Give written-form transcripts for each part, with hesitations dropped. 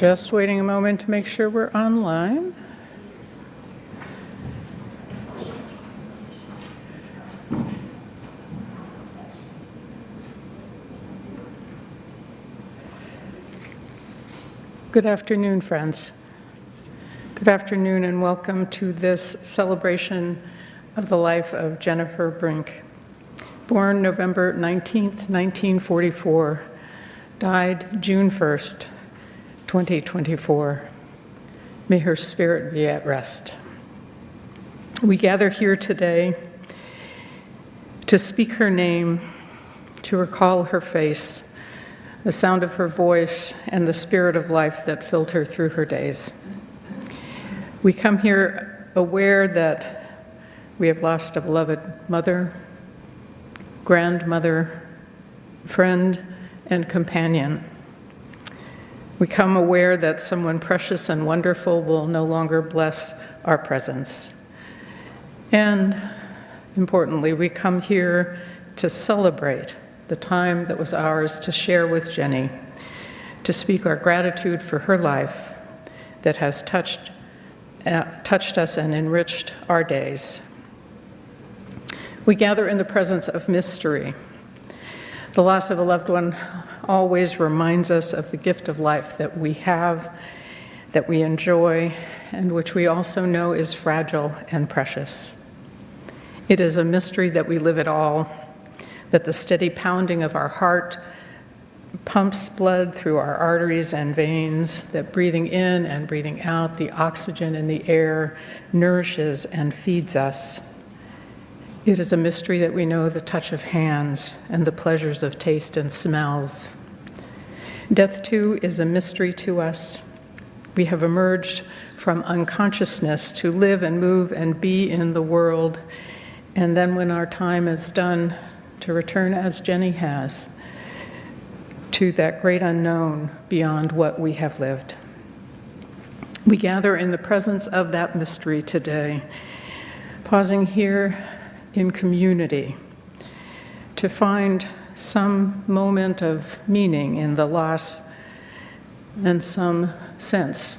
Just waiting a moment to make sure we're online. Good afternoon, friends. Good afternoon and welcome to this celebration of the life of Jennifer Brinch. Born November 19th, 1944, died June 1st, 2024. May her spirit be at rest. We gather here today to speak her name, to recall her face, the sound of her voice, and the spirit of life that filled her through her days. We come here aware that we have lost a beloved mother, grandmother, friend, and companion. We come aware that someone precious and wonderful will no longer bless our presence. And importantly, we come here to celebrate the time that was ours to share with Jenny, to speak our gratitude for her life that has touched us and enriched our days. We gather in the presence of mystery. The loss of a loved one always reminds us of the gift of life that we have, that we enjoy, and which we also know is fragile and precious. It is a mystery that we live at all, that the steady pounding of our heart pumps blood through our arteries and veins, that breathing in and breathing out, the oxygen in the air nourishes and feeds us. It is a mystery that we know the touch of hands and the pleasures of taste and smells. Death, too, is a mystery to us. We have emerged from unconsciousness to live and move and be in the world, and then when our time is done, to return as Jenny has, to that great unknown beyond what we have lived. We gather in the presence of that mystery today, pausing here in community to find some moment of meaning in the loss and some sense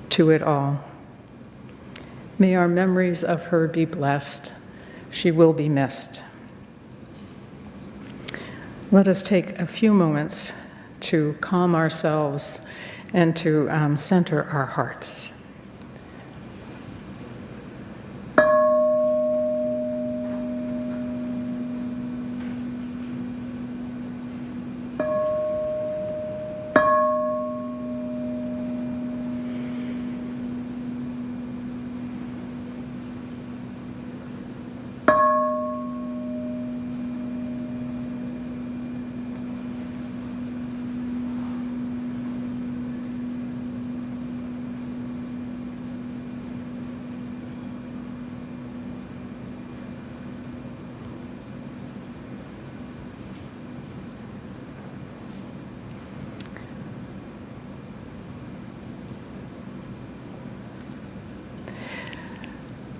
to it all. May our memories of her be blessed. She will be missed. Let us take a few moments to calm ourselves and to center our hearts.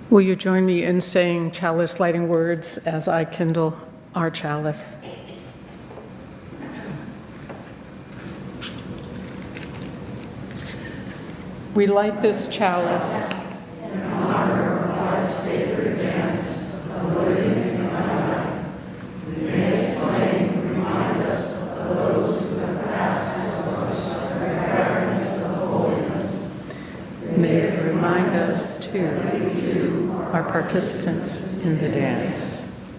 Will you join me in saying chalice lighting words as I kindle our chalice? We light this chalice in honor of God's sacred dance of living and dying. May its flame remind us of those who have passed before us in the gardens of holiness. May it remind us, too, that we are participants in the dance.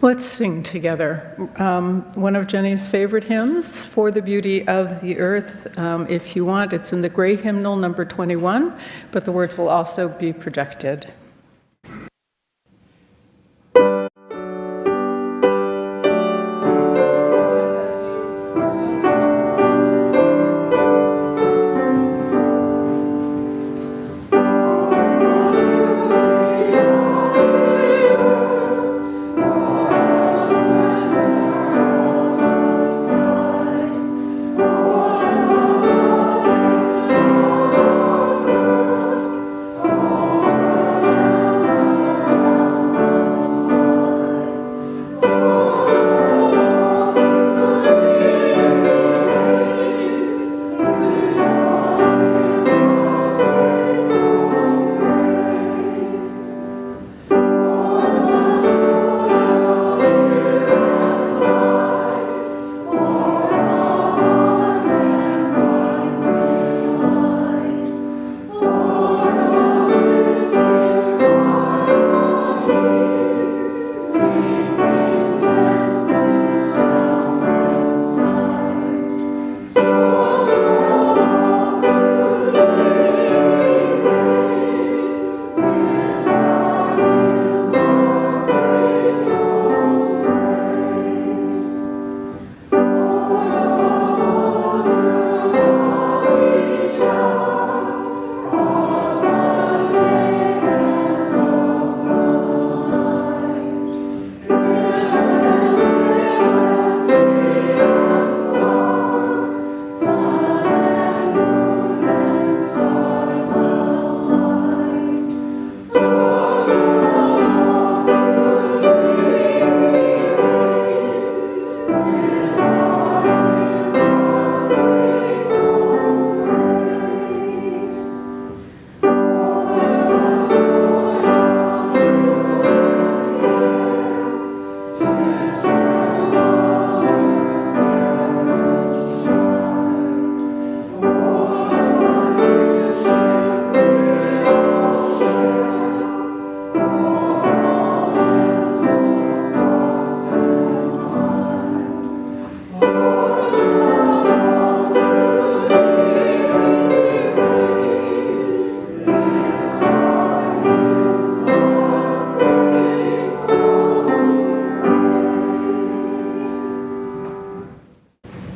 Let's sing together one of Jenny's favorite hymns, For the Beauty of the Earth. If you want, it's in the gray hymnal, number 21, but the words will also be projected.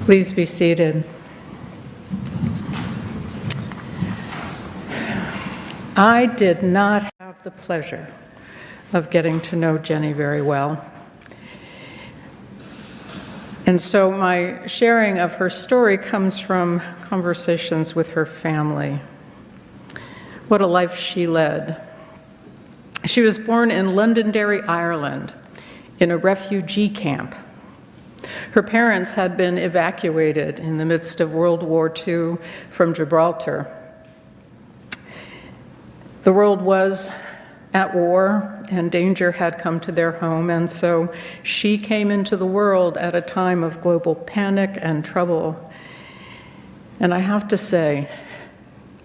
Please be seated. I did not have the pleasure of getting to know Jenny very well. And so my sharing of her story comes from conversations with her family. What a life she led. She was born in Londonderry, Ireland, in a refugee camp. Her parents had been evacuated in the midst of World War II from Gibraltar. The world was at war, and danger had come to their home, and so she came into the world at a time of global panic and trouble. And I have to say,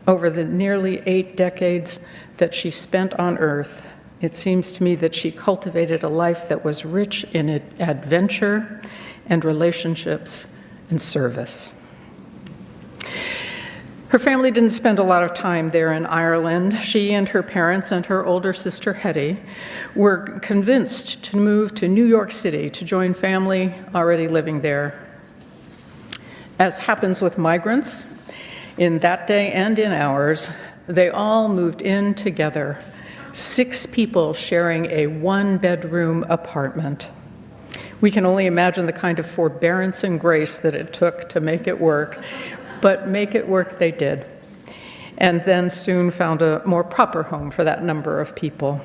over the nearly 8 decades that she spent on Earth, it seems to me that she cultivated a life that was rich in adventure and relationships and service. Her family didn't spend a lot of time there in Ireland. She and her parents and her older sister Hetty were convinced to move to New York City to join family already living there. As happens with migrants, in that day and in ours, they all moved in together, 6 people sharing a 1-bedroom apartment. We can only imagine the kind of forbearance and grace that it took to make it work, but make it work they did, and then soon found a more proper home for that number of people.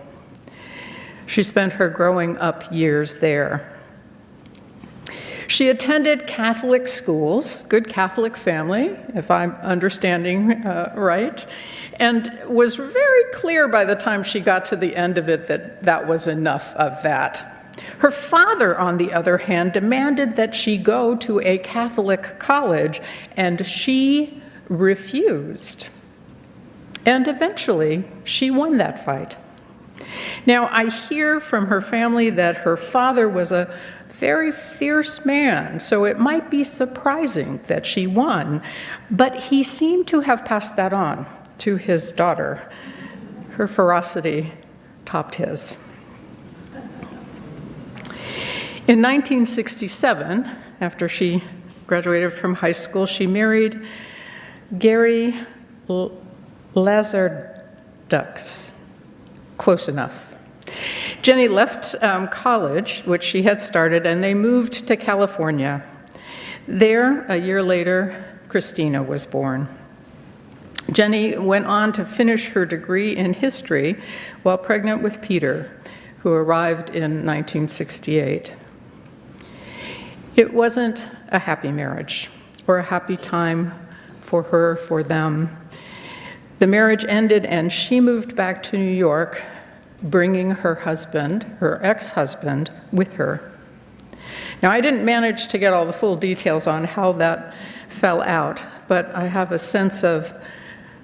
She spent her growing up years there. She attended Catholic schools, good Catholic family, if I'm understanding right, and was very clear by the time she got to the end of it that that was enough of that. Her father, on the other hand, demanded that she go to a Catholic college, and she refused. And eventually, she won that fight. Now, I hear from her family that her father was a very fierce man, so it might be surprising that she won, but he seemed to have passed that on to his daughter. Her ferocity topped his. In 1967, after she graduated from high school, she married Gary Lazardux. Close enough. Jenny left college, which she had started, and they moved to California. There, a year later, Christina was born. Jenny went on to finish her degree in history while pregnant with Peter, who arrived in 1968. It wasn't a happy marriage or a happy time for her, for them. The marriage ended and she moved back to New York, bringing her husband, her ex-husband, with her. Now, I didn't manage to get all the full details on how that fell out, but I have a sense of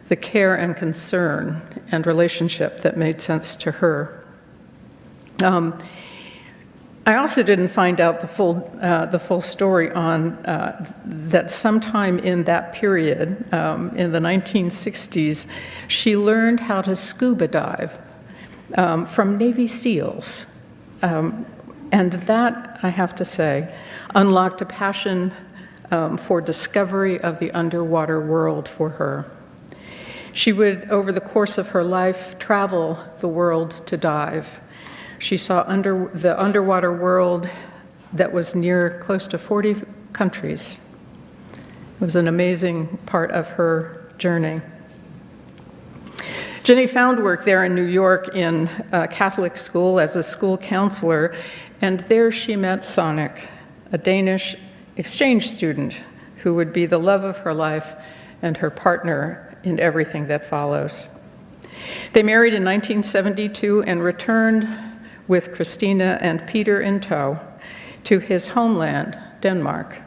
the care and concern and relationship that made sense to her. I also didn't find out the full story on that sometime in that period, in the 1960s, she learned how to scuba dive from Navy SEALs. And that, I have to say, unlocked a passion for discovery of the underwater world for her. She would, over the course of her life, travel the world to dive. She saw the underwater world that was near close to 40 countries. It was an amazing part of her journey. Jenny found work there in New York in a Catholic school as a school counselor, and there she met Sonic, a Danish exchange student who would be the love of her life and her partner in everything that follows. They married in 1972 and returned with Christina and Peter in tow to his homeland, Denmark.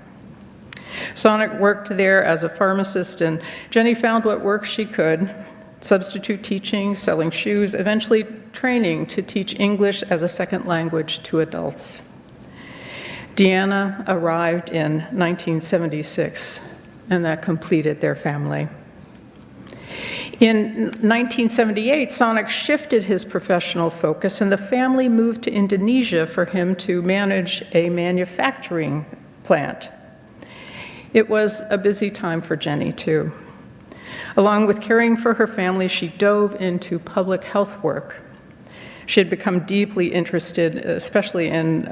Sonic worked there as a pharmacist, and Jenny found what work she could, substitute teaching, selling shoes, eventually training to teach English as a second language to adults. Deanna arrived in 1976, and that completed their family. In 1978, Sonic shifted his professional focus, and the family moved to Indonesia for him to manage a manufacturing plant. It was a busy time for Jenny, too. Along with caring for her family, she dove into public health work. She had become deeply interested, especially in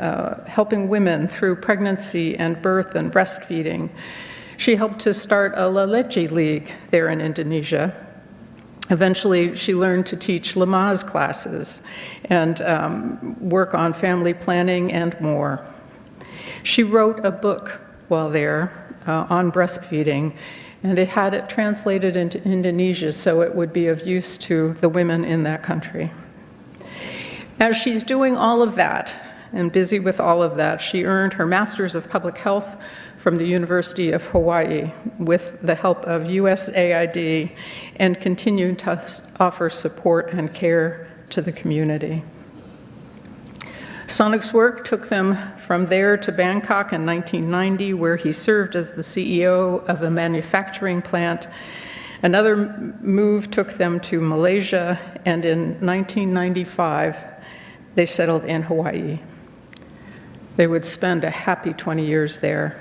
helping women through pregnancy and birth and breastfeeding. She helped to start a La Leche League there in Indonesia. Eventually, she learned to teach Lamaze classes and work on family planning and more. She wrote a book while there on breastfeeding, and it had it translated into Indonesia so it would be of use to the women in that country. As she's doing all of that and busy with all of that, she earned her Master's of Public Health from the University of Hawaii with the help of USAID and continued to offer support and care to the community. Sonic's work took them from there to Bangkok in 1990, where he served as the CEO of a manufacturing plant. Another move took them to Malaysia, and in 1995, they settled in Hawaii. They would spend a happy 20 years there.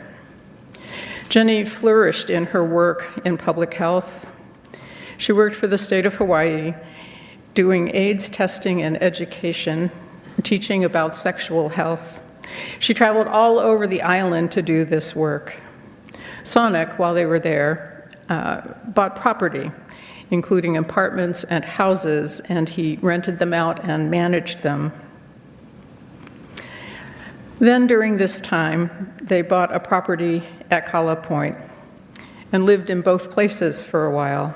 Jenny flourished in her work in public health. She worked for the state of Hawaii, doing AIDS testing and education, teaching about sexual health. She traveled all over the island to do this work. Sonic, while they were there, bought property, including apartments and houses, and he rented them out and managed them. Then during this time, they bought a property at Kala Point and lived in both places for a while.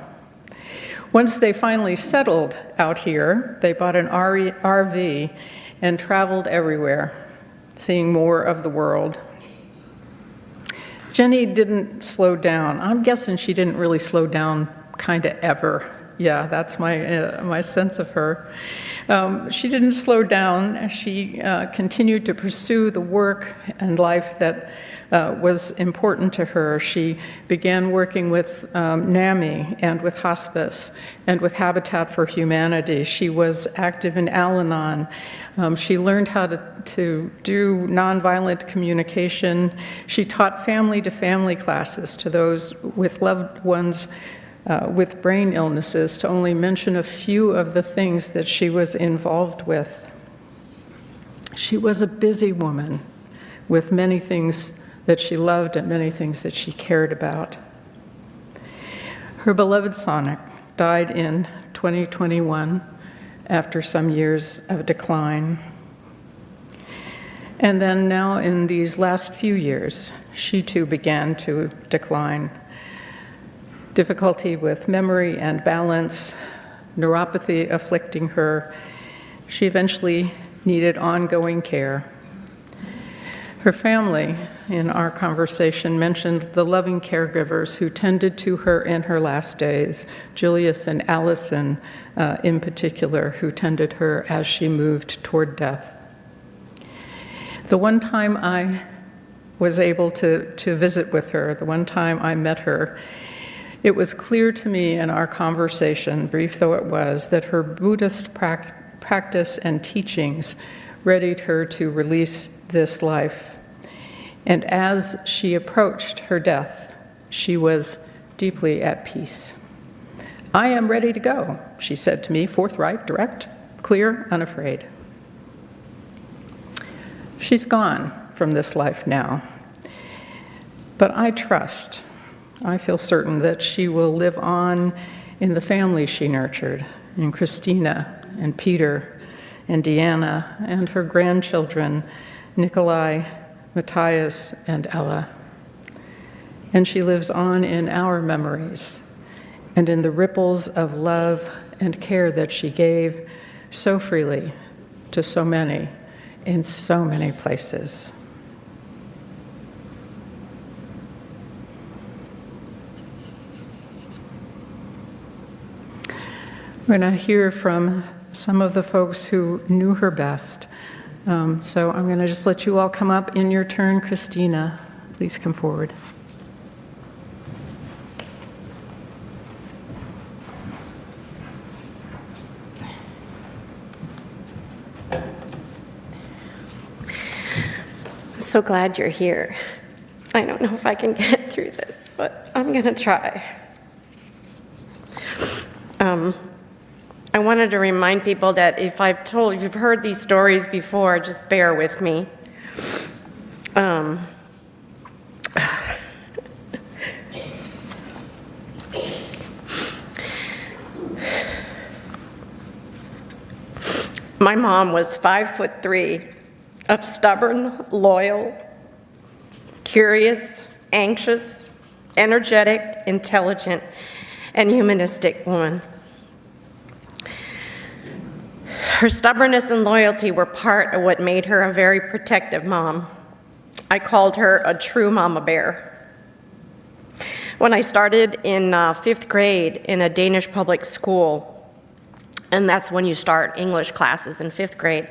Once they finally settled out here, they bought an RV and traveled everywhere, seeing more of the world. Jenny didn't slow down. I'm guessing she didn't really slow down kind of ever. Yeah, that's my sense of her. She didn't slow down. She continued to pursue the work and life that was important to her. She began working with NAMI and with hospice and with Habitat for Humanity. She was active in Al-Anon. She learned how to do nonviolent communication. She taught family-to-family classes to those with loved ones with brain illnesses, to only mention a few of the things that she was involved with. She was a busy woman with many things that she loved and many things that she cared about. Her beloved Sonic died in 2021 after some years of decline. And then now in these last few years, she too began to decline. Difficulty with memory and balance, neuropathy afflicting her. She eventually needed ongoing care. Her family, in our conversation, mentioned the loving caregivers who tended to her in her last days, Julius and Allison in particular, who tended her as she moved toward death. The one time I was able to visit with her, the one time I met her, it was clear to me in our conversation, brief though it was, that her Buddhist practice and teachings readied her to release this life. And as she approached her death, she was deeply at peace. "I am ready to go," she said to me, forthright, direct, clear, unafraid. She's gone from this life now, but I feel certain that she will live on in the family she nurtured, in Christina and Peter and Deanna and her grandchildren, Nikolai, Matthias, and Ella. And she lives on in our memories and in the ripples of love and care that she gave so freely to so many in so many places. We're going to hear from some of the folks who knew her best. So I'm going to just let you all come up in your turn. Christina, please come forward. I'm so glad you're here. I don't know if I can get through this, but I'm going to try. I wanted to remind people that if you've heard these stories before, just bear with me. My mom was 5'3", a stubborn, loyal, curious, anxious, energetic, intelligent, and humanistic woman. Her stubbornness and loyalty were part of what made her a very protective mom. I called her a true mama bear. When I started in 5th grade in a Danish public school, and that's when you start English classes in 5th grade,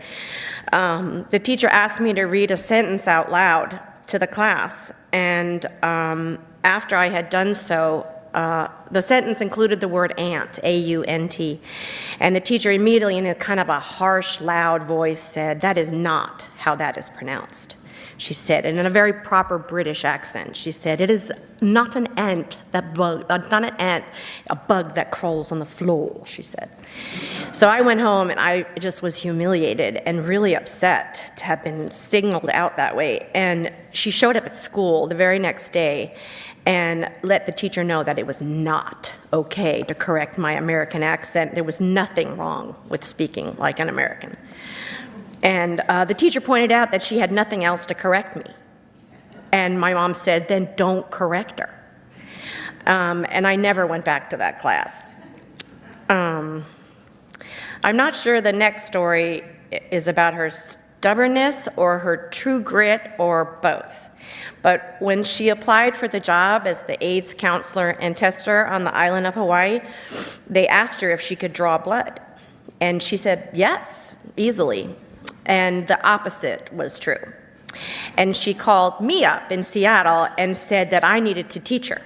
the teacher asked me to read a sentence out loud to the class, and after I had done so, the sentence included the word aunt, A-U-N-T, and the teacher immediately in a kind of a harsh, loud voice said, "That is not how that is pronounced," she said, and in a very proper British accent. She said, "It is not an ant, a bug that crawls on the floor," she said. So I went home and I just was humiliated and really upset to have been signaled out that way. And she showed up at school the very next day and let the teacher know that it was not okay to correct my American accent. There was nothing wrong with speaking like an American. And the teacher pointed out that she had nothing else to correct me. And my mom said, "Then don't correct her." And I never went back to that class. I'm not sure the next story is about her stubbornness or her true grit or both. But when she applied for the job as the AIDS counselor and tester on the island of Hawaii, they asked her if she could draw blood. And she said yes, easily. And the opposite was true. And she called me up in Seattle and said that I needed to teach her.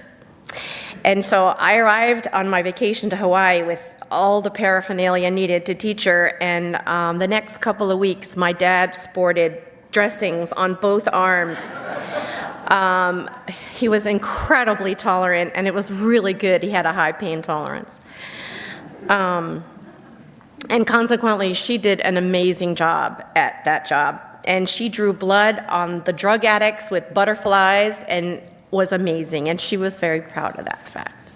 And so I arrived on my vacation to Hawaii with all the paraphernalia needed to teach her, and the next couple of weeks, my dad sported dressings on both arms. He was incredibly tolerant, and it was really good. He had a high pain tolerance. And consequently, she did an amazing job at that job. And she drew blood on the drug addicts with butterflies and was amazing. And she was very proud of that fact.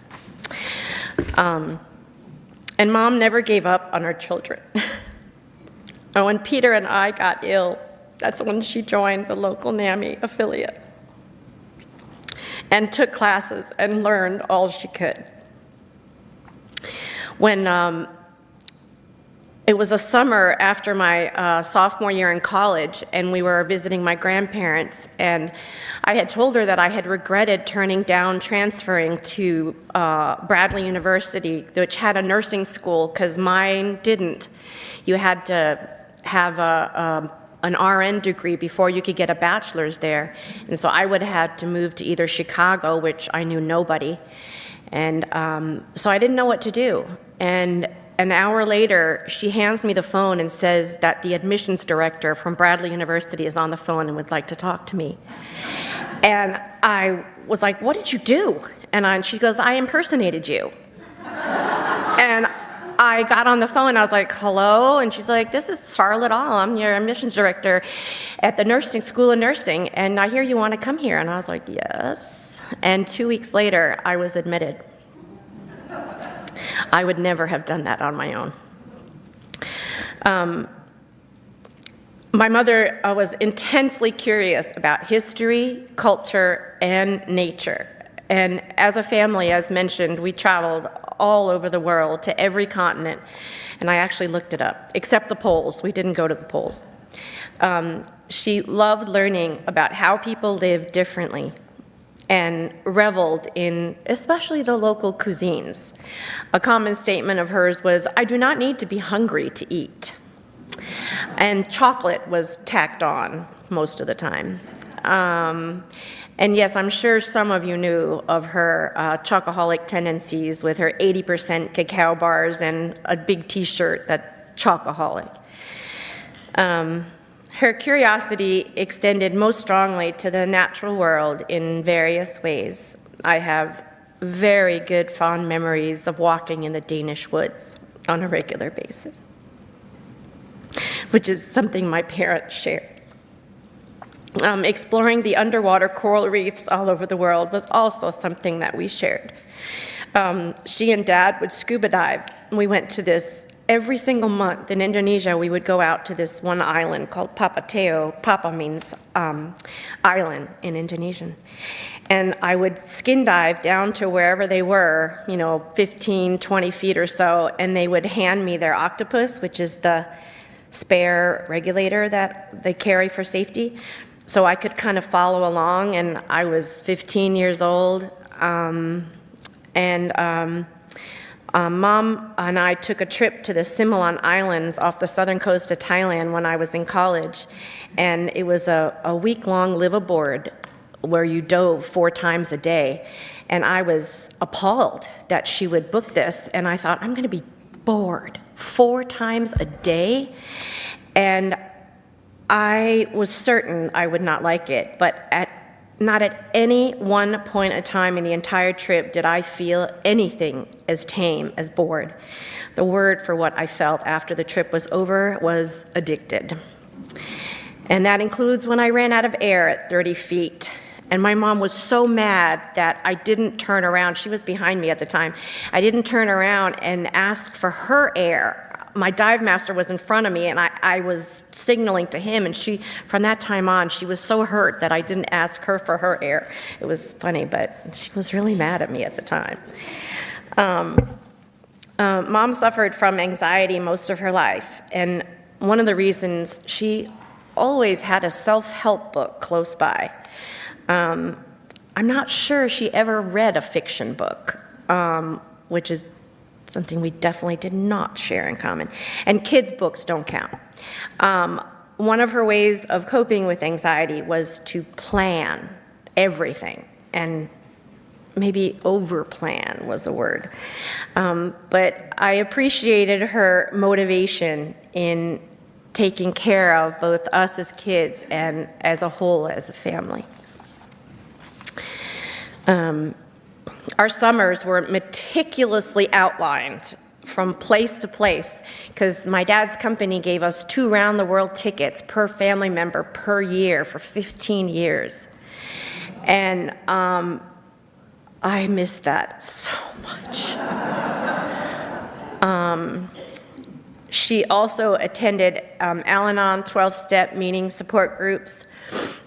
And Mom never gave up on her children. And when Peter and I got ill, that's when she joined the local NAMI affiliate and took classes and learned all she could. When it was a summer after my sophomore year in college, and we were visiting my grandparents, and I had told her that I had regretted turning down transferring to Bradley University, which had a nursing school, because mine didn't. You had to have an RN degree before you could get a bachelor's there, and so I would have had to move to either Chicago, which I knew nobody, and so I didn't know what to do. And an hour later, she hands me the phone and says that the admissions director from Bradley University is on the phone and would like to talk to me. And I was like, "What did you do?" And she goes, "I impersonated you." And I got on the phone, I was like, "Hello?" And she's like, "This is Charlotte All. I'm your admissions director at the nursing school of nursing, and I hear you want to come here." And I was like, "Yes." And 2 weeks later, I was admitted. I would never have done that on my own. My mother was intensely curious about history, culture, and nature. And as a family, as mentioned, we traveled all over the world to every continent. And I actually looked it up, except the poles. We didn't go to the poles. She loved learning about how people live differently and reveled in especially the local cuisines. A common statement of hers was, "I do not need to be hungry to eat." And chocolate was tacked on most of the time. And yes, I'm sure some of you knew of her chocoholic tendencies with her 80% cacao bars and a big t-shirt that chocoholic. Her curiosity extended most strongly to the natural world in various ways. I have very good fond memories of walking in the Danish woods on a regular basis, which is something my parents shared. Exploring the underwater coral reefs all over the world was also something that we shared. She and Dad would scuba dive. We went to this every single month in Indonesia. We would go out to this one island called Papateo. Papa means island in Indonesian. And I would skin dive down to wherever they were, 15, 20 feet or so, and they would hand me their octopus, which is the spare regulator that they carry for safety. So I could kind of follow along, and I was 15 years old. Mom and I took a trip to the Similan Islands off the southern coast of Thailand when I was in college. And it was a week-long liveaboard where you dove 4 times a day. And I was appalled that she would book this. And I thought, I'm going to be bored 4 times a day. And I was certain I would not like it. But not at any one point in time in the entire trip did I feel anything as tame as bored. The word for what I felt after the trip was over was addicted. And that includes when I ran out of air at 30 feet. And my mom was so mad that I didn't turn around. She was behind me at the time. I didn't turn around and ask for her air. My dive master was in front of me, and I was signaling to him, and from that time on, she was so hurt that I didn't ask her for her air. It was funny, but she was really mad at me at the time. Mom suffered from anxiety most of her life, and one of the reasons, she always had a self-help book close by. I'm not sure she ever read a fiction book, which is something we definitely did not share in common. And kids' books don't count. One of her ways of coping with anxiety was to plan everything, and maybe over-plan was the word. But I appreciated her motivation in taking care of both us as kids and as a whole as a family. Our summers were meticulously outlined from place to place because my dad's company gave us 2 round-the-world tickets per family member per year for 15 years. And I missed that so much. She also attended Al-Anon 12-step meaning support groups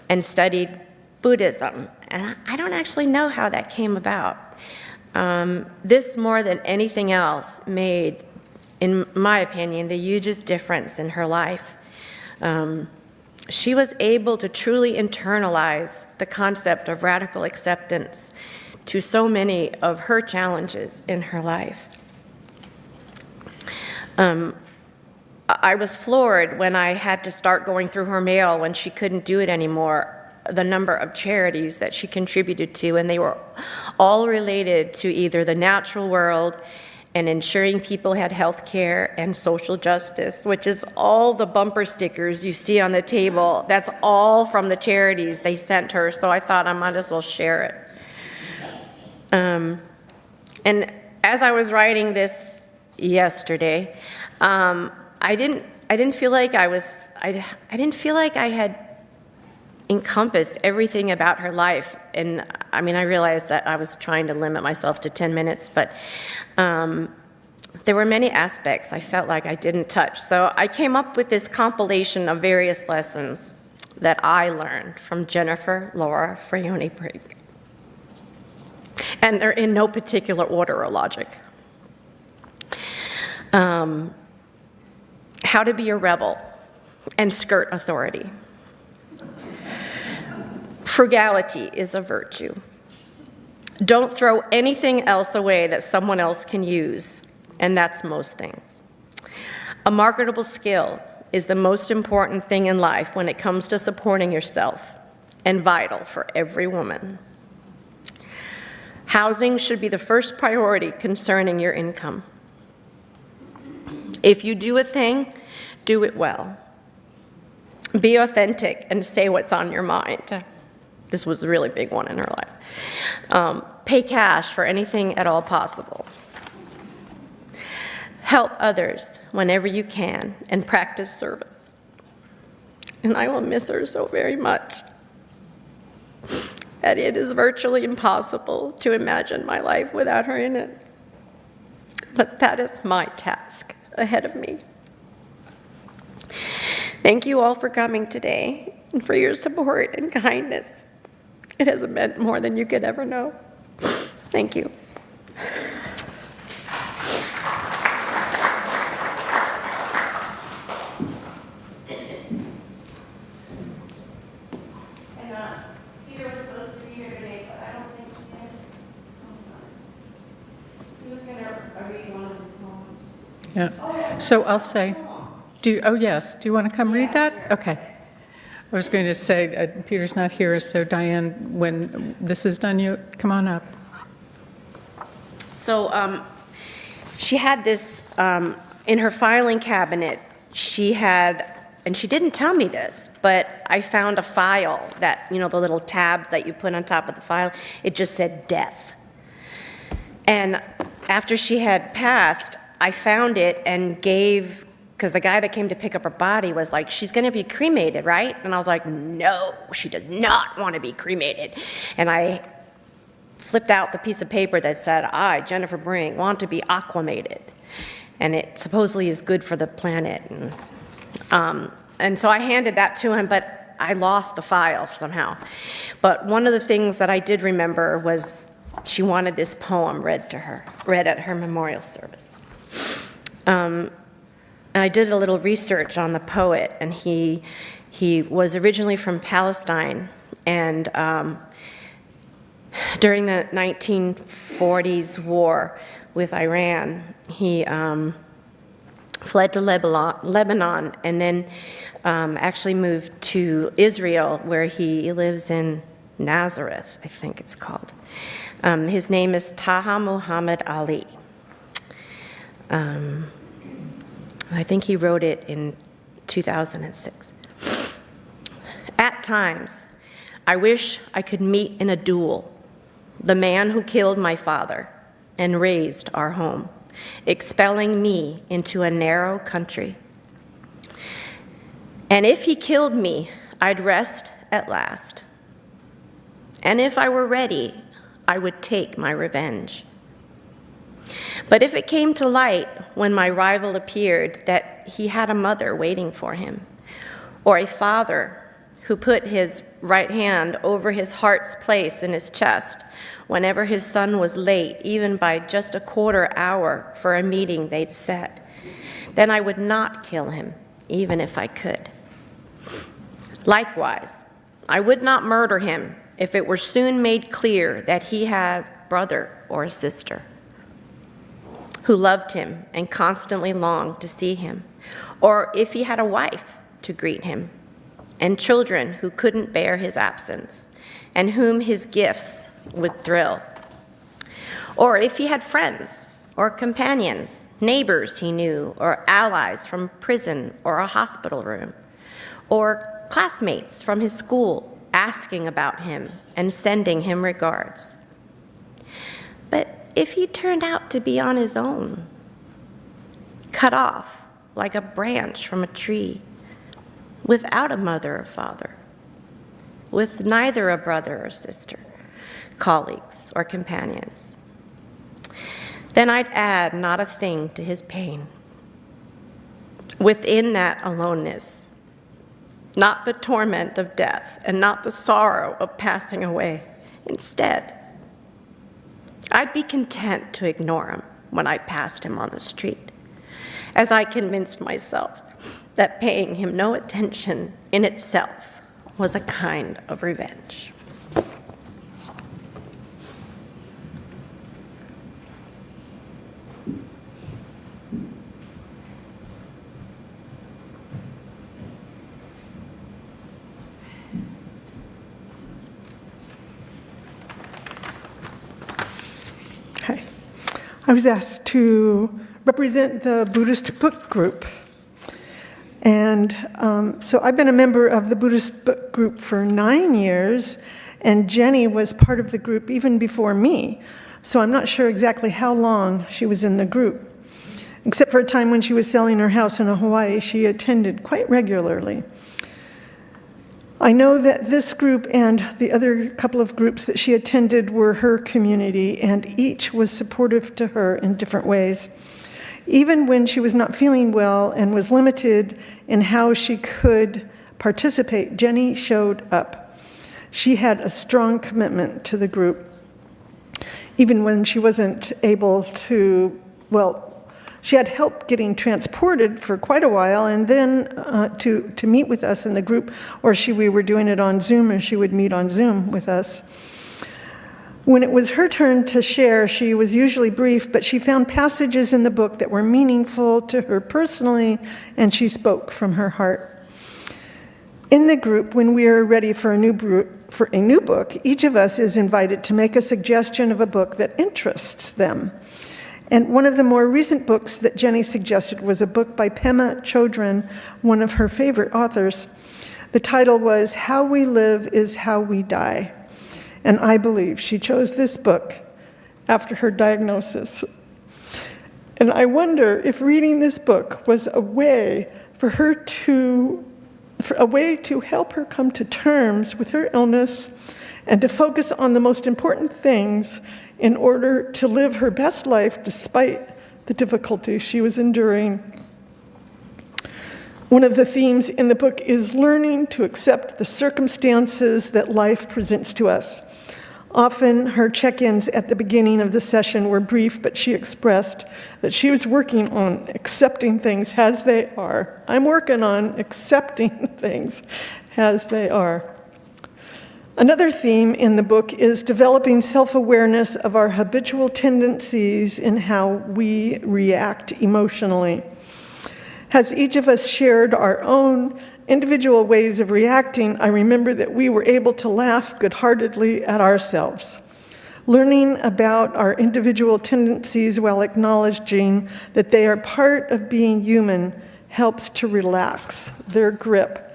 and studied Buddhism. And I don't actually know how that came about. This, more than anything else, made, in my opinion, the hugest difference in her life. She was able to truly internalize the concept of radical acceptance to so many of her challenges in her life. I was floored when I had to start going through her mail when she couldn't do it anymore, the number of charities that she contributed to, and they were all related to either the natural world and ensuring people had health care and social justice, which is all the bumper stickers you see on the table. That's all from the charities they sent her, so I thought I might as well share it. And as I was writing this yesterday, I didn't feel like I had encompassed everything about her life. And I realized that I was trying to limit myself to 10 minutes, but there were many aspects I felt like I didn't touch. So I came up with this compilation of various lessons that I learned from Jennifer Laura Frioni-Brigg. And they're in no particular order or logic. How to be a rebel and skirt authority. Frugality is a virtue. Don't throw anything else away that someone else can use, and that's most things. A marketable skill is the most important thing in life when it comes to supporting yourself, and vital for every woman. Housing should be the first priority concerning your income. If you do a thing, do it well. Be authentic and say what's on your mind. This was a really big one in her life. Pay cash for anything at all possible. Help others whenever you can and practice service. And I will miss her so very much that it is virtually impossible to imagine my life without her in it. But that is my task ahead of me. Thank you all for coming today and for your support and kindness. It has meant more than you could ever know. Thank you. Peter was supposed to be here today, but I don't think he is. He was going to read one of his poems. Yeah. So I'll say, yes, do you want to come read that? Okay. I was going to say, Peter's not here, so Diane, when this is done, you come on up. So she had this in her filing cabinet. She had, and she didn't tell me this, but I found a file that, the little tabs that you put on top of the file, it just said death. And after she had passed, I found it and gave, because the guy that came to pick up her body was like, she's going to be cremated, right? And I was like, no, she does not want to be cremated. And I flipped out the piece of paper that said, I, Jennifer Brinch, want to be aquamated. And it supposedly is good for the planet. And so I handed that to him, but I lost the file somehow. But one of the things that I did remember was she wanted this poem read at her memorial service. And I did a little research on the poet, and he was originally from Palestine, and during the 1940s war with Iran, he fled to Lebanon, and then actually moved to Israel, where he lives in Nazareth, I think it's called. His name is Taha Muhammad Ali. I think he wrote it in 2006. At times, I wish I could meet in a duel the man who killed my father and raised our home, expelling me into a narrow country. And if he killed me, I'd rest at last. And if I were ready, I would take my revenge. But if it came to light when my rival appeared that he had a mother waiting for him, or a father who put his right hand over his heart's place in his chest whenever his son was late, even by just a quarter hour for a meeting they'd set, then I would not kill him, even if I could. Likewise, I would not murder him if it were soon made clear that he had a brother or a sister who loved him and constantly longed to see him, or if he had a wife to greet him, and children who couldn't bear his absence, and whom his gifts would thrill, or if he had friends or companions, neighbors he knew, or allies from prison or a hospital room, or classmates from his school asking about him and sending him regards. But if he turned out to be on his own, cut off like a branch from a tree, without a mother or father, with neither a brother or sister, colleagues or companions, then I'd add not a thing to his pain. Within that aloneness, not the torment of death and not the sorrow of passing away. Instead, I'd be content to ignore him when I passed him on the street, as I convinced myself that paying him no attention in itself was a kind of revenge. Hi. I was asked to represent the Buddhist book group. And so I've been a member of the Buddhist book group for 9 years, and Jenny was part of the group even before me. So I'm not sure exactly how long she was in the group. Except for a time when she was selling her house in Hawaii, she attended quite regularly. I know that this group and the other couple of groups that she attended were her community, and each was supportive to her in different ways. Even when she was not feeling well and was limited in how she could participate, Jenny showed up. She had a strong commitment to the group. Even when she wasn't able to, she had help getting transported for quite a while, and then to meet with us in the group, or we were doing it on Zoom, and she would meet on Zoom with us. When it was her turn to share, she was usually brief, but she found passages in the book that were meaningful to her personally, and she spoke from her heart. In the group, when we are ready for a new book, each of us is invited to make a suggestion of a book that interests them. And one of the more recent books that Jenny suggested was a book by Pema Chodron, one of her favorite authors. The title was How We Live is How We Die. And I believe she chose this book after her diagnosis. And I wonder if reading this book was a way to help her come to terms with her illness and to focus on the most important things in order to live her best life despite the difficulties she was enduring. One of the themes in the book is learning to accept the circumstances that life presents to us. Often her check-ins at the beginning of the session were brief, but she expressed that she was working on accepting things as they are. I'm working on accepting things as they are. Another theme in the book is developing self-awareness of our habitual tendencies in how we react emotionally. As each of us shared our own individual ways of reacting, I remember that we were able to laugh good-heartedly at ourselves. Learning about our individual tendencies while acknowledging that they are part of being human helps to relax their grip.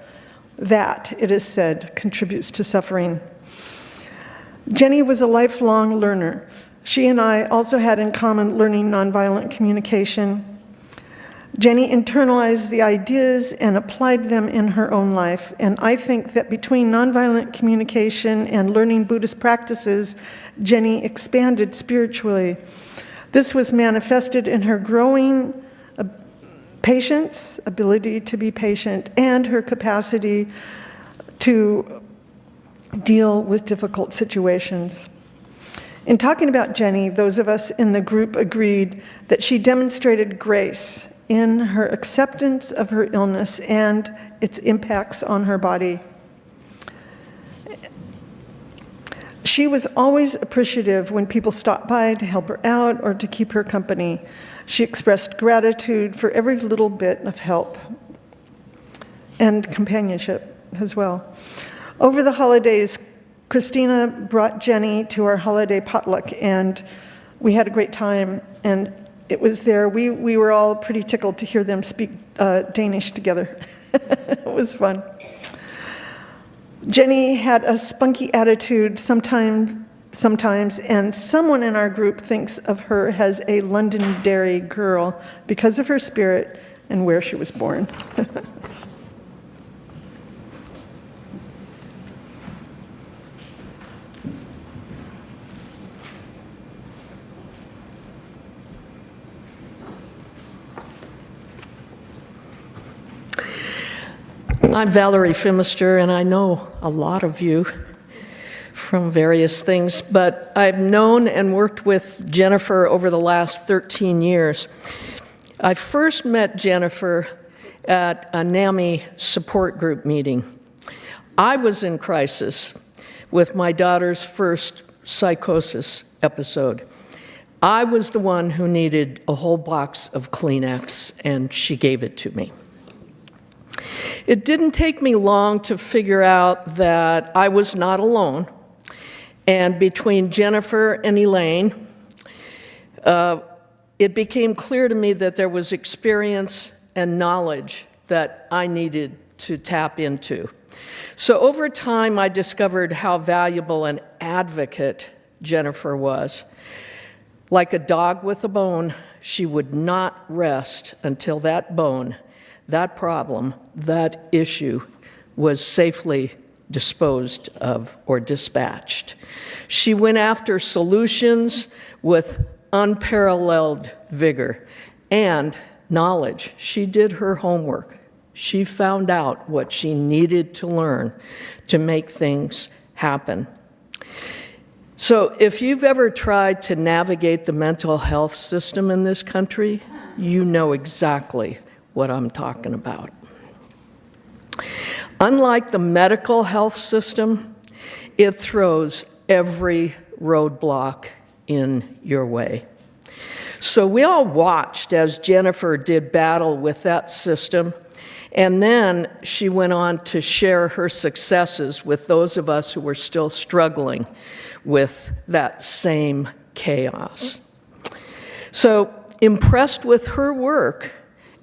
That, it is said, contributes to suffering. Jenny was a lifelong learner. She and I also had in common learning nonviolent communication. Jenny internalized the ideas and applied them in her own life, and I think that between nonviolent communication and learning Buddhist practices, Jenny expanded spiritually. This was manifested in her growing patience, ability to be patient, and her capacity to deal with difficult situations. In talking about Jenny, those of us in the group agreed that she demonstrated grace in her acceptance of her illness and its impacts on her body. She was always appreciative when people stopped by to help her out or to keep her company. She expressed gratitude for every little bit of help and companionship as well. Over the holidays, Christina brought Jenny to our holiday potluck, and we had a great time. And it was there. We were all pretty tickled to hear them speak Danish together. It was fun. Jenny had a spunky attitude sometimes, and someone in our group thinks of her as a Londonderry girl because of her spirit and where she was born. I'm Valerie Phimister, and I know a lot of you from various things, but I've known and worked with Jennifer over the last 13 years. I first met Jennifer at a NAMI support group meeting. I was in crisis with my daughter's first psychosis episode. I was the one who needed a whole box of Kleenex, and she gave it to me. It didn't take me long to figure out that I was not alone, and between Jennifer and Elaine, it became clear to me that there was experience and knowledge that I needed to tap into. So over time, I discovered how valuable an advocate Jennifer was. Like a dog with a bone, she would not rest until that bone, that problem, that issue was safely disposed of or dispatched. She went after solutions with unparalleled vigor and knowledge. She did her homework. She found out what she needed to learn to make things happen. So if you've ever tried to navigate the mental health system in this country, you know exactly what I'm talking about. Unlike the medical health system, it throws every roadblock in your way. So we all watched as Jennifer did battle with that system, and then she went on to share her successes with those of us who were still struggling with that same chaos. So, impressed with her work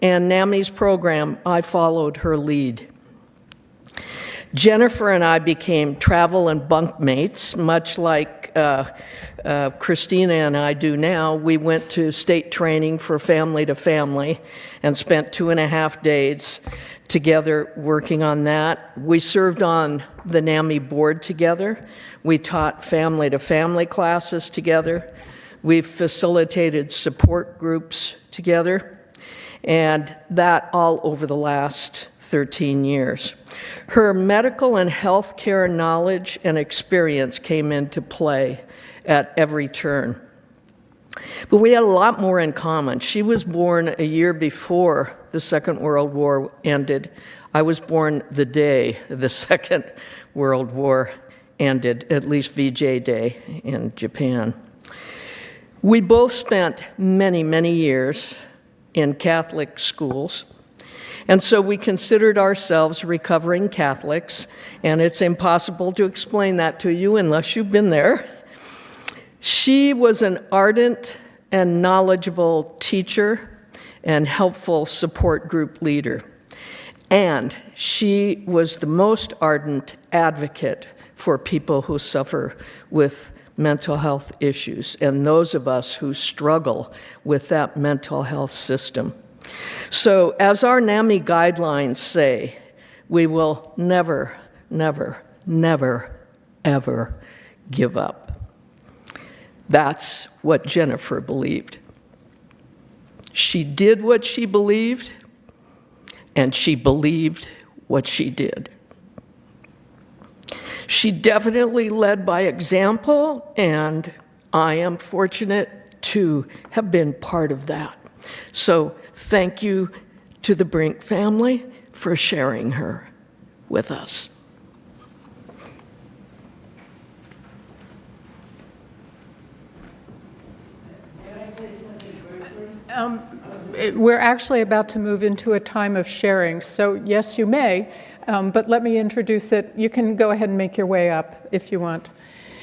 and NAMI's program, I followed her lead. Jennifer and I became travel and bunk mates, much like Christina and I do now. We went to state training for family to family and spent 2.5 days together working on that. We served on the NAMI board together. We taught family to family classes together. We facilitated support groups together, and that all over the last 13 years. Her medical and healthcare knowledge and experience came into play at every turn. But we had a lot more in common. She was born a year before the Second World War ended. I was born the day the Second World War ended, at least VJ Day in Japan. We both spent many, many years in Catholic schools. And so we considered ourselves recovering Catholics, and it's impossible to explain that to you unless you've been there. She was an ardent and knowledgeable teacher and helpful support group leader. And she was the most ardent advocate for people who suffer with mental health issues and those of us who struggle with that mental health system. So, as our NAMI guidelines say, we will never, never, never, ever give up. That's what Jennifer believed. She did what she believed, and she believed what she did. She definitely led by example, and I am fortunate to have been part of that. So thank you to the Brinch family for sharing her with us. We're actually about to move into a time of sharing, so yes, you may, but let me introduce it. You can go ahead and make your way up if you want.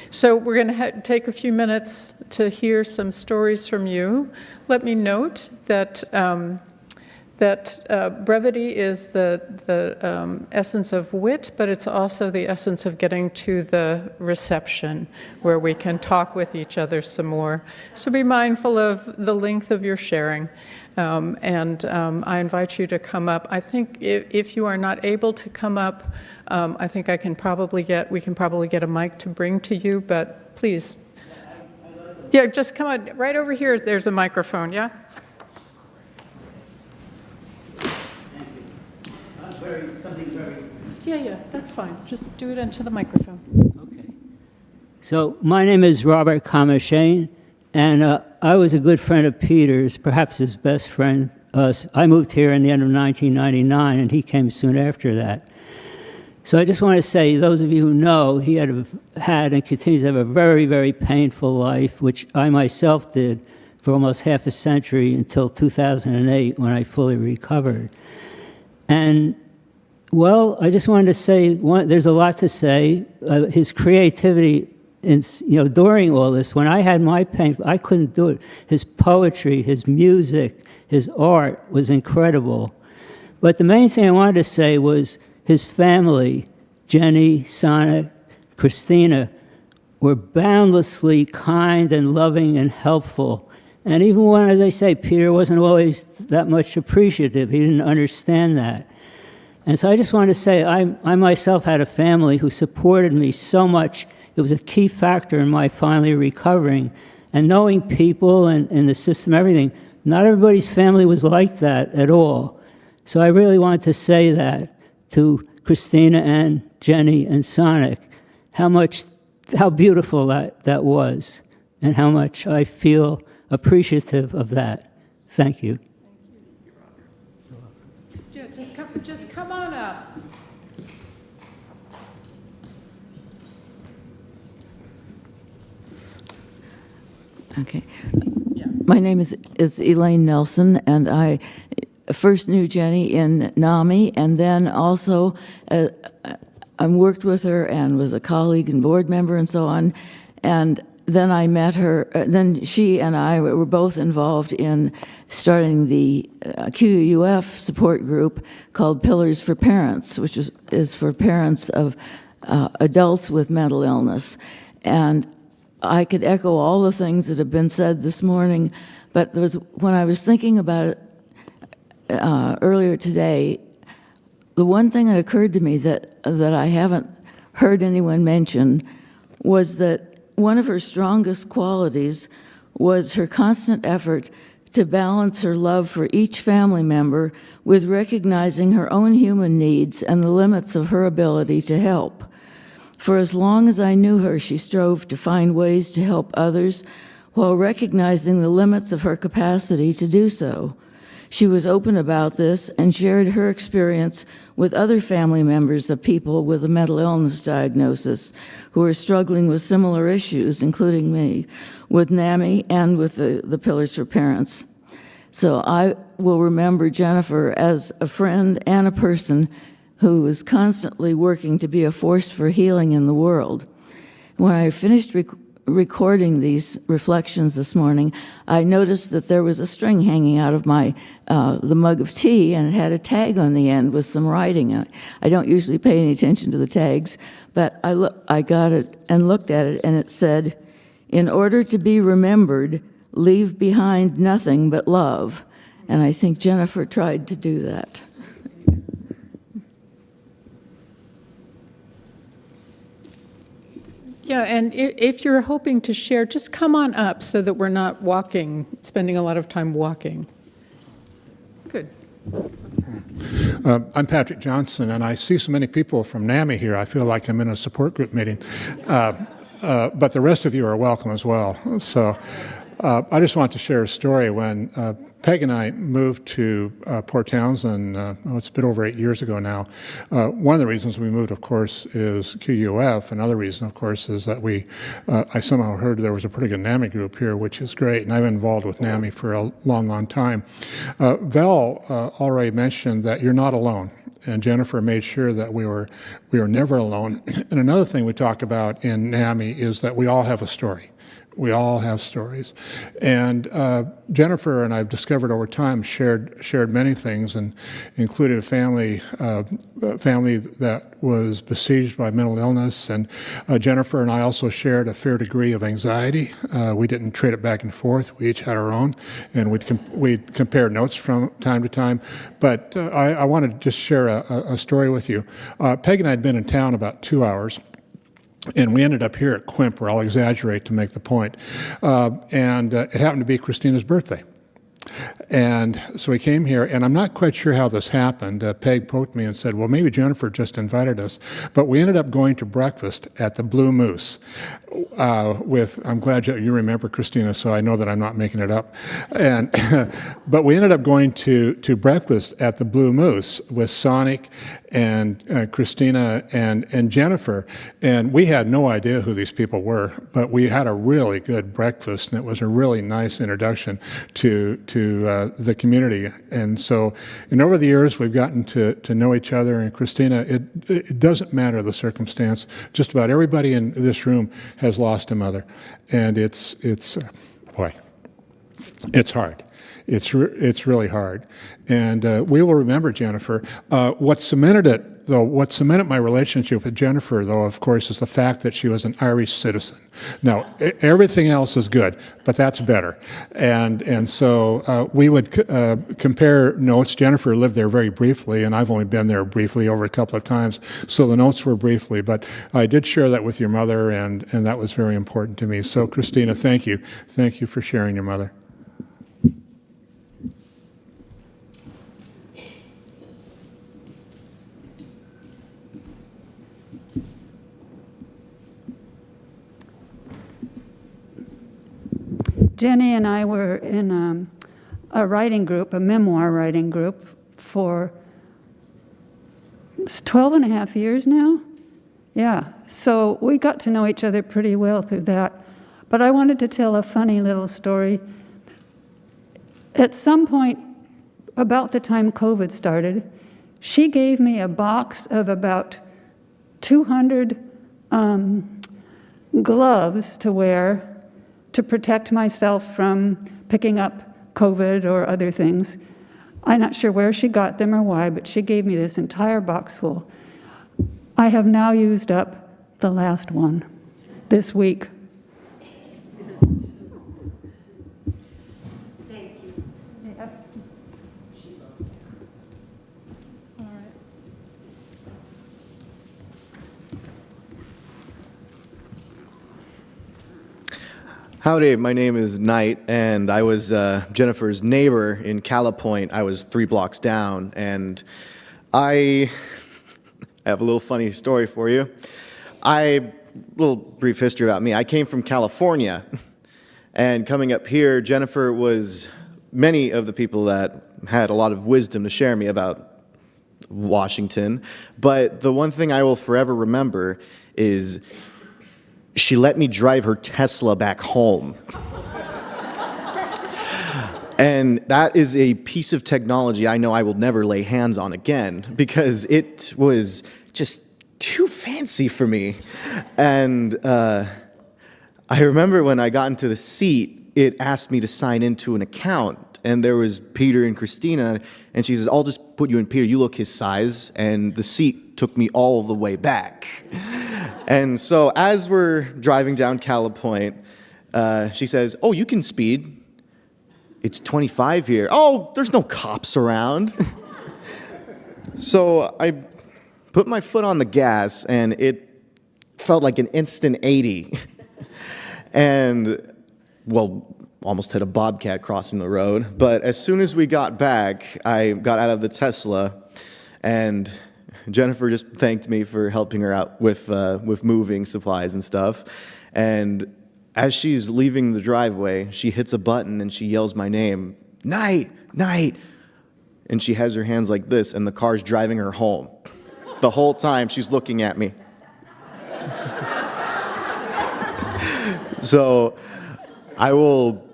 So we're going to take a few minutes to hear some stories from you. Let me note that brevity is the essence of wit, but it's also the essence of getting to the reception where we can talk with each other some more. So be mindful of the length of your sharing. I invite you to come up. I think if you are not able to come up, I think we can probably get a mic to bring to you, but please. Yeah, just come on, right over here, there's a microphone, yeah? Yeah, that's fine. Just do it into the microphone. Okay. So my name is Robert Kamashane, and I was a good friend of Peter's, perhaps his best friend. I moved here in the end of 1999, and he came soon after that. So I just want to say, those of you who know, he had and continues to have a very, very painful life, which I myself did for almost half a century until 2008 when I fully recovered. And, well, I just wanted to say, there's a lot to say. His creativity, during all this, when I had my pain, I couldn't do it. His poetry, his music, his art was incredible. But the main thing I wanted to say was his family, Jenny, Sonic, Christina, were boundlessly kind and loving and helpful. And even when, as I say, Peter wasn't always that much appreciative, he didn't understand that. And so I just wanted to say, I myself had a family who supported me so much. It was a key factor in my finally recovering. And knowing people and the system, everything, not everybody's family was like that at all. So I really wanted to say that to Christina and Jenny and Sonic, how beautiful that was, and how much I feel appreciative of that. Thank you. Yeah, just come on up. Okay. My name is Elaine Nelson, and I first knew Jenny in NAMI, and then also I worked with her and was a colleague and board member and so on. And then I met her, then she and I were both involved in starting the QUUF support group called Pillars for Parents, which is for parents of adults with mental illness. And I could echo all the things that have been said this morning, but when I was thinking about it earlier today, the one thing that occurred to me that I haven't heard anyone mention was that one of her strongest qualities was her constant effort to balance her love for each family member with recognizing her own human needs and the limits of her ability to help. For as long as I knew her, she strove to find ways to help others while recognizing the limits of her capacity to do so. She was open about this and shared her experience with other family members of people with a mental illness diagnosis who are struggling with similar issues, including me, with NAMI and with the Pillars for Parents. So I will remember Jennifer as a friend and a person who is constantly working to be a force for healing in the world. When I finished recording these reflections this morning, I noticed that there was a string hanging out of the mug of tea, and it had a tag on the end with some writing. I don't usually pay any attention to the tags, but I got it and looked at it, and it said, "In order to be remembered, leave behind nothing but love." And I think Jennifer tried to do that. Yeah, and if you're hoping to share, just come on up so that we're not spending a lot of time walking. Good. I'm Patrick Johnson, and I see so many people from NAMI here. I feel like I'm in a support group meeting. But the rest of you are welcome as well. So I just want to share a story. When Peg and I moved to Port Townsend, it's a bit over 8 years ago now. One of the reasons we moved, of course, is QUUF. Another reason, of course, is that I somehow heard there was a pretty good NAMI group here, which is great, and I've been involved with NAMI for a long, long time. Val already mentioned that you're not alone, and Jennifer made sure that we were never alone. And another thing we talk about in NAMI is that we all have a story. We all have stories. And Jennifer and I've discovered over time shared many things, and included a family that was besieged by mental illness. And Jennifer and I also shared a fair degree of anxiety. We didn't trade it back and forth. We each had our own, and we'd compare notes from time to time. But I want to just share a story with you. Peg and I had been in town about 2 hours. And we ended up here at Quimper. I'll exaggerate to make the point. And it happened to be Christina's birthday. And so we came here, and I'm not quite sure how this happened. Peg poked me and said, well, maybe Jennifer just invited us. But we ended up going to breakfast at the Blue Moose I'm glad you remember, Christina, so I know that I'm not making it up. And but we ended up going to breakfast at the Blue Moose with Sonic and Christina and Jennifer. And we had no idea who these people were, but we had a really good breakfast, and it was a really nice introduction to the community. And so, over the years, we've gotten to know each other. And Christina, it doesn't matter the circumstance. Just about everybody in this room has lost a mother, and it's hard. it's really hard. And we will remember Jennifer. What cemented it, though, what cemented my relationship with Jennifer, though, of course, is the fact that she was an Irish citizen. Now, everything else is good, but that's better. And so we would compare notes. Jennifer lived there very briefly, and I've only been there briefly over a couple of times, so the notes were briefly. But I did share that with your mother, and that was very important to me. So, Christina, thank you. Thank you for sharing your mother. Jenny and I were in a writing group, a memoir writing group, for 12 and a half years now. Yeah, so we got to know each other pretty well through that. But I wanted to tell a funny little story. At some point, about the time COVID started, she gave me a box of about 200 gloves to wear to protect myself from picking up COVID or other things. I'm not sure where she got them or why, but she gave me this entire box full. I have now used up the last one this week. Thank you. Howdy, my name is Knight, and I was Jennifer's neighbor in Calipoint. I was 3 blocks down, and I have a little funny story for you. Little brief history about me. I came from California, and coming up here, Jennifer was many of the people that had a lot of wisdom to share me about Washington, but the one thing I will forever remember is she let me drive her Tesla back home. And that is a piece of technology I know I will never lay hands on again, because it was just too fancy for me. And I remember when I got into the seat, it asked me to sign into an account. And there was Peter and Christina, and she says, I'll just put you in Peter, you look his size. And the seat took me all the way back. And so as we're driving down Calipoint, she says, oh, you can speed. It's 25 here. Oh, there's no cops around. So I put my foot on the gas, and it felt like an instant 80. And, well, almost hit a bobcat crossing the road. But as soon as we got back, I got out of the Tesla, and Jennifer just thanked me for helping her out with moving supplies and stuff. And as she's leaving the driveway, she hits a button and she yells my name, Knight, Knight. And she has her hands like this, and the car's driving her home. The whole time she's looking at me. So I will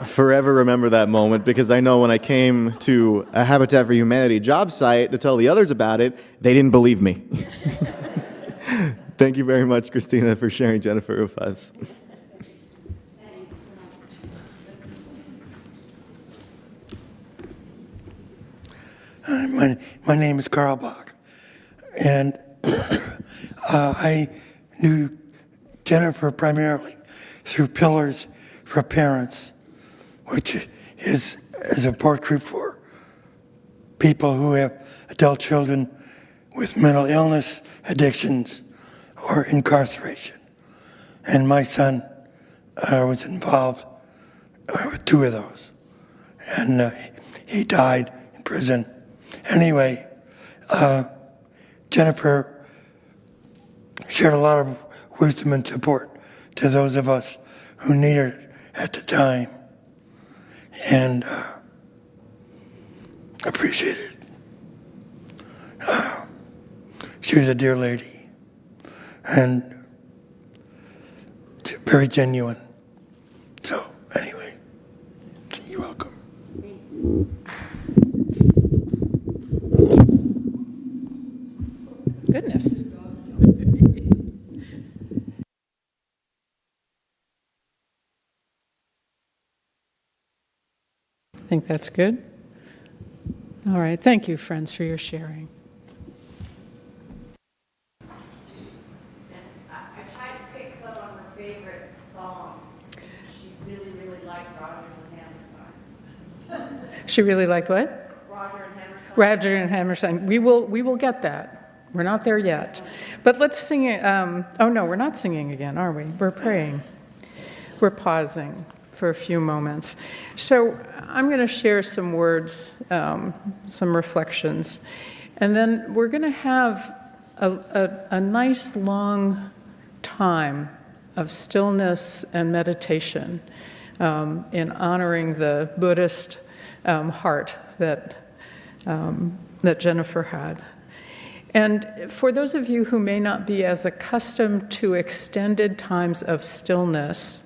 forever remember that moment, because I know when I came to a Habitat for Humanity job site to tell the others about it, they didn't believe me. Thank you very much, Christina, for sharing Jennifer with us. My name is Carl Bach, and I knew Jennifer primarily through Pillars for Parents, which is a support group for people who have adult children with mental illness, addictions, or incarceration. And my son was involved with 2 of those, and he died in prison. Anyway, Jennifer shared a lot of wisdom and support to those of us who needed it at the time, and appreciated it. She was a dear lady, and very genuine. So anyway, you're welcome. Goodness. think that's good? All right. Thank you, friends, for your sharing. I tried to pick some of her favorite songs. She really, really liked Rogers and Hammerstein. She really liked what? Roger and Hammerstein. Roger and Hammerstein. We will get that. We're not there yet. But let's sing it. Oh, no, we're not singing again, are we? We're praying. We're pausing for a few moments. So I'm going to share some words, some reflections, and then we're going to have a nice long time of stillness and meditation in honoring the Buddhist heart that Jennifer had. And for those of you who may not be as accustomed to extended times of stillness,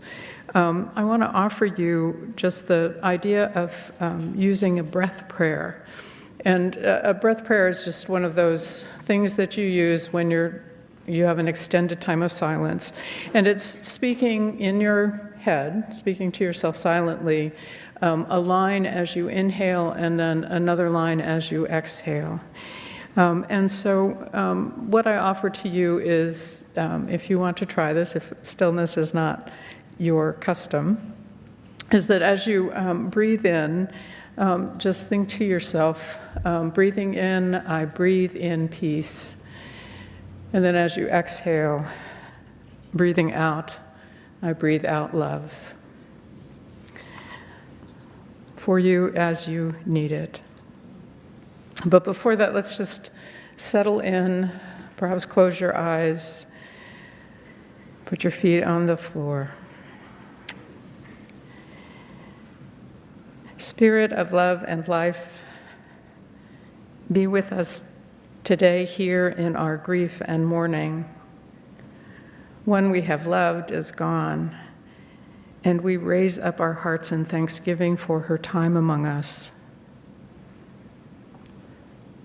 I want to offer you just the idea of using a breath prayer. And a breath prayer is just one of those things that you use when you have an extended time of silence. And it's speaking in your head, speaking to yourself silently, a line as you inhale and then another line as you exhale. And so what I offer to you is, if you want to try this, if stillness is not your custom, is that as you breathe in, just think to yourself, breathing in, I breathe in peace. And then as you exhale, breathing out, I breathe out love. For you as you need it. But before that, let's just settle in, perhaps close your eyes, put your feet on the floor. Spirit of love and life, be with us today here in our grief and mourning. One we have loved is gone, and we raise up our hearts in thanksgiving for her time among us.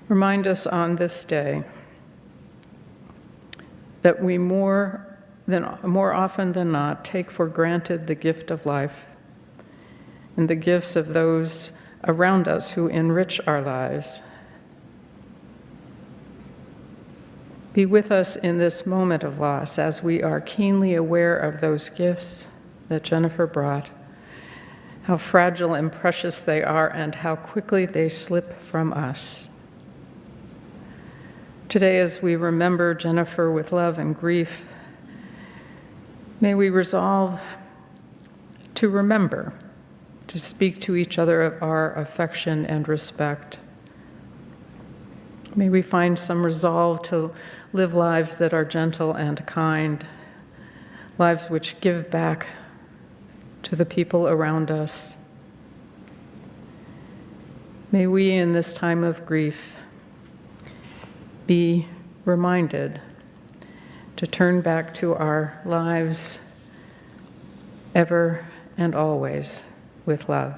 Remind us on this day that we more often than not take for granted the gift of life and the gifts of those around us who enrich our lives. Be with us in this moment of loss as we are keenly aware of those gifts that Jennifer brought, how fragile and precious they are, and how quickly they slip from us. Today, as we remember Jennifer with love and grief, may we resolve to remember, to speak to each other of our affection and respect. May we find some resolve to live lives that are gentle and kind, lives which give back to the people around us. May we, in this time of grief, be reminded to turn back to our lives ever and always with love.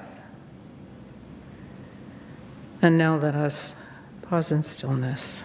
And now let us pause in stillness.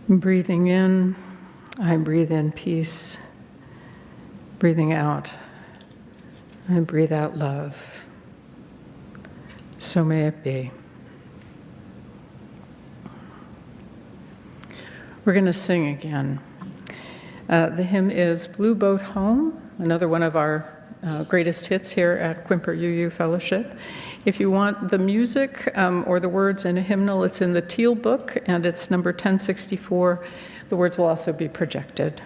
Breathing in, I breathe in peace. Breathing out, I breathe out love. So may it be. We're going to sing again. The hymn is Blue Boat Home, another one of our greatest hits here at Quimper UU Fellowship. If you want the music or the words in a hymnal, it's in the Teal book, and it's number 1064. The words will also be projected.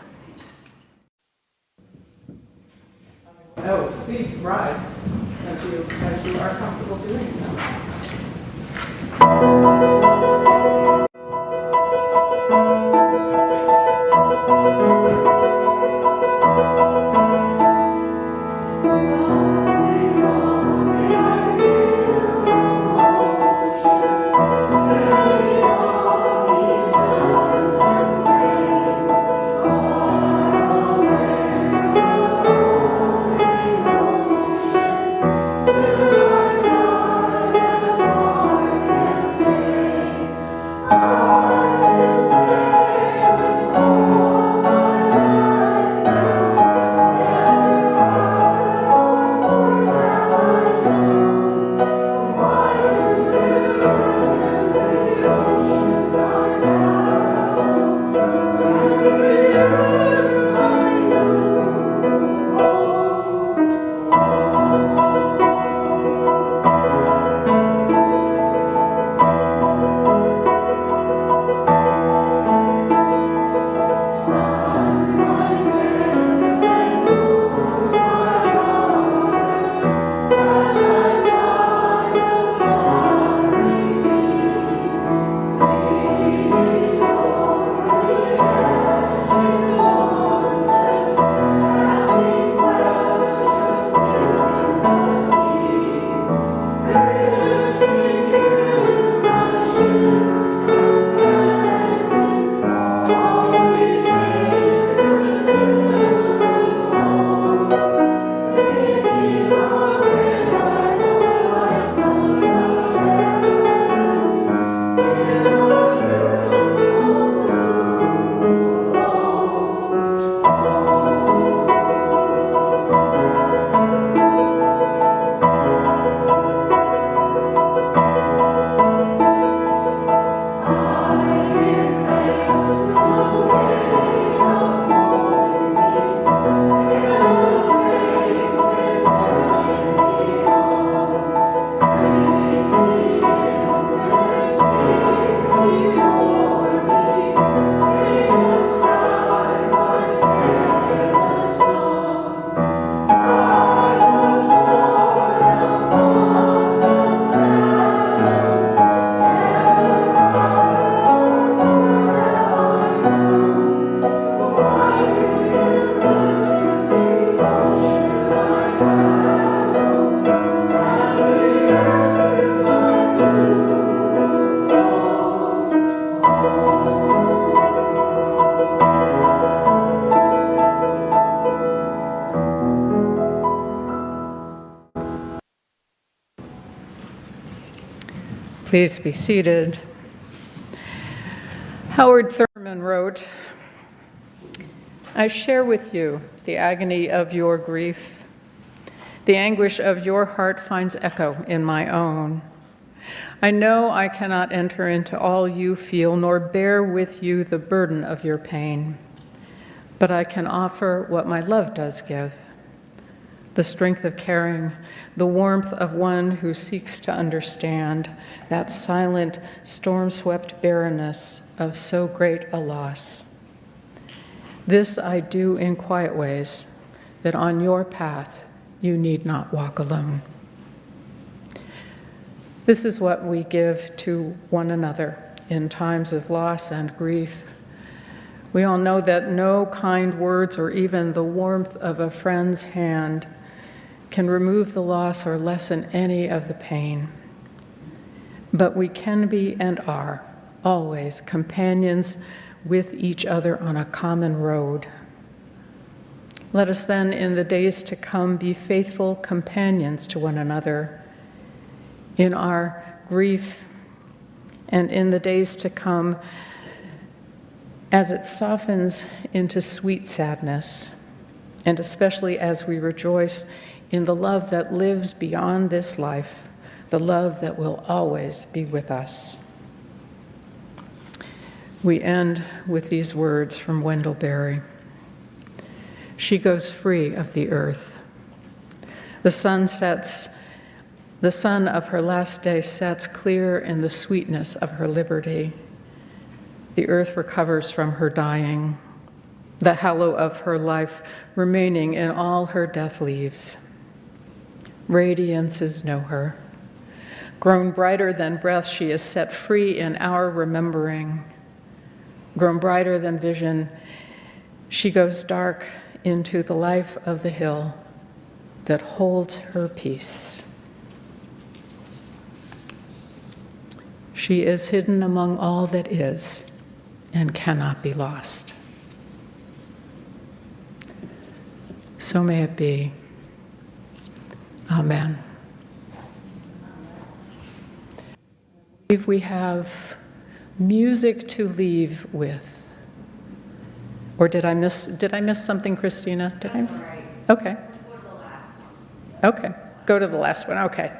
Oh, please rise as you are comfortable doing so. Please be seated. Howard Thurman wrote, "I share with you the agony of your grief. The anguish of your heart finds echo in my own. I know I cannot enter into all you feel, nor bear with you the burden of your pain. But I can offer what my love does give, the strength of caring, the warmth of one who seeks to understand that silent, storm-swept barrenness of so great a loss. This I do in quiet ways, that on your path you need not walk alone." This is what we give to one another in times of loss and grief. We all know that no kind words or even the warmth of a friend's hand can remove the loss or lessen any of the pain. But we can be and are always companions with each other on a common road. Let us then, in the days to come, be faithful companions to one another in our grief, and in the days to come, as it softens into sweet sadness, and especially as we rejoice in the love that lives beyond this life, the love that will always be with us. We end with these words from Wendell Berry. She goes free of the earth. The sun of her last day sets clear in the sweetness of her liberty. The earth recovers from her dying, the hallow of her life remaining in all her death leaves. Radiances know her. Grown brighter than breath, she is set free in our remembering. Grown brighter than vision, she goes dark into the life of the hill that holds her peace. She is hidden among all that is and cannot be lost. So may it be. Amen. If we have music to leave with, or did I miss something, Christina? Did I? Right. Okay. Let's go to the last one. Okay. Go to the last one. Okay.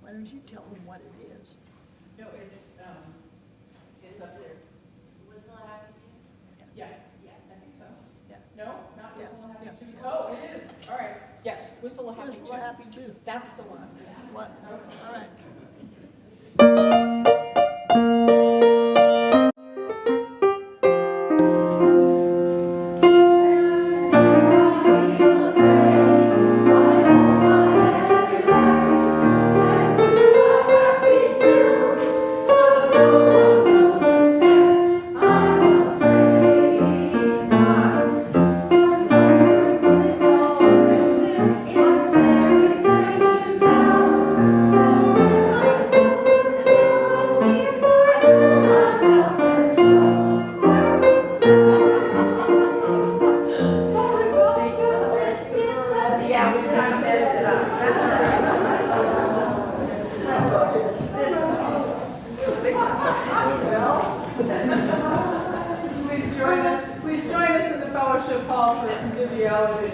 Why don't you tell them what it is? No, it's up there. Whistle a happy tune? Yeah. Yeah, I think so. Yeah. No, not whistle a happy Yeah. tune. Oh, it is. All right. Yes, whistle a happy Whistle tune. a happy tune. That's the one. What? All right. Please join us in the fellowship hall for conviviality.